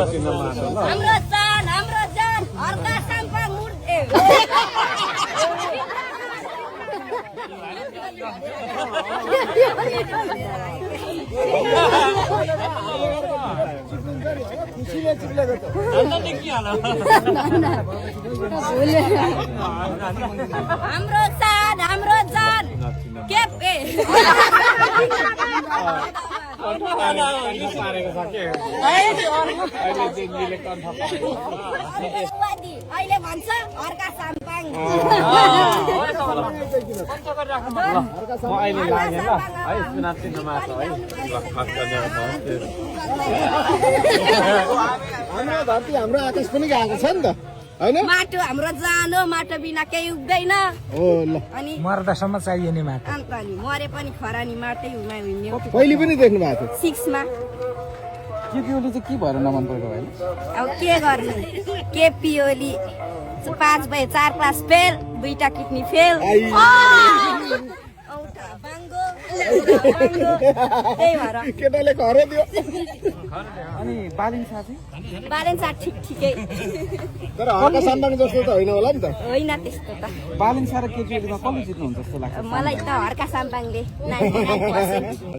हाम्रो जान हर्का साम्पा मुर्ते हाम्रो जान के अहिले भन्छ हर्का साम्पाङ हाम्रो धरती हाम्रो आकाश पनि गएको छ नि त हैन माटो हाम्रो जान हो माटो बिना केही उग्दैन हो ल अनि मर्दासम्म चाहियो नि माटो अन्त नि मरे पनि खरानी माटै हुमा हुने पहिले पनि देख्नु भएको 6 मा थियो के पिओली चाहिँ के भएर नमन परेको होइन अब के गर्नु के पिओली 5 बाई 4 क्लास फेल 2टा किडनी फेल औटा बाङ्गो त्यही भएर केटाले घरै दियो अनि बालिङ साथी बालेन्स ठिक ठिकै तर हर्का साम्बाङ जस्तो त होइन होला नि त होइन त्यस्तो त बालिङ सारा केटीहरूमा कसले जित्नुहुन्छ जस्तो लाग्छ मलाई त हर्का साम्पाङले 99%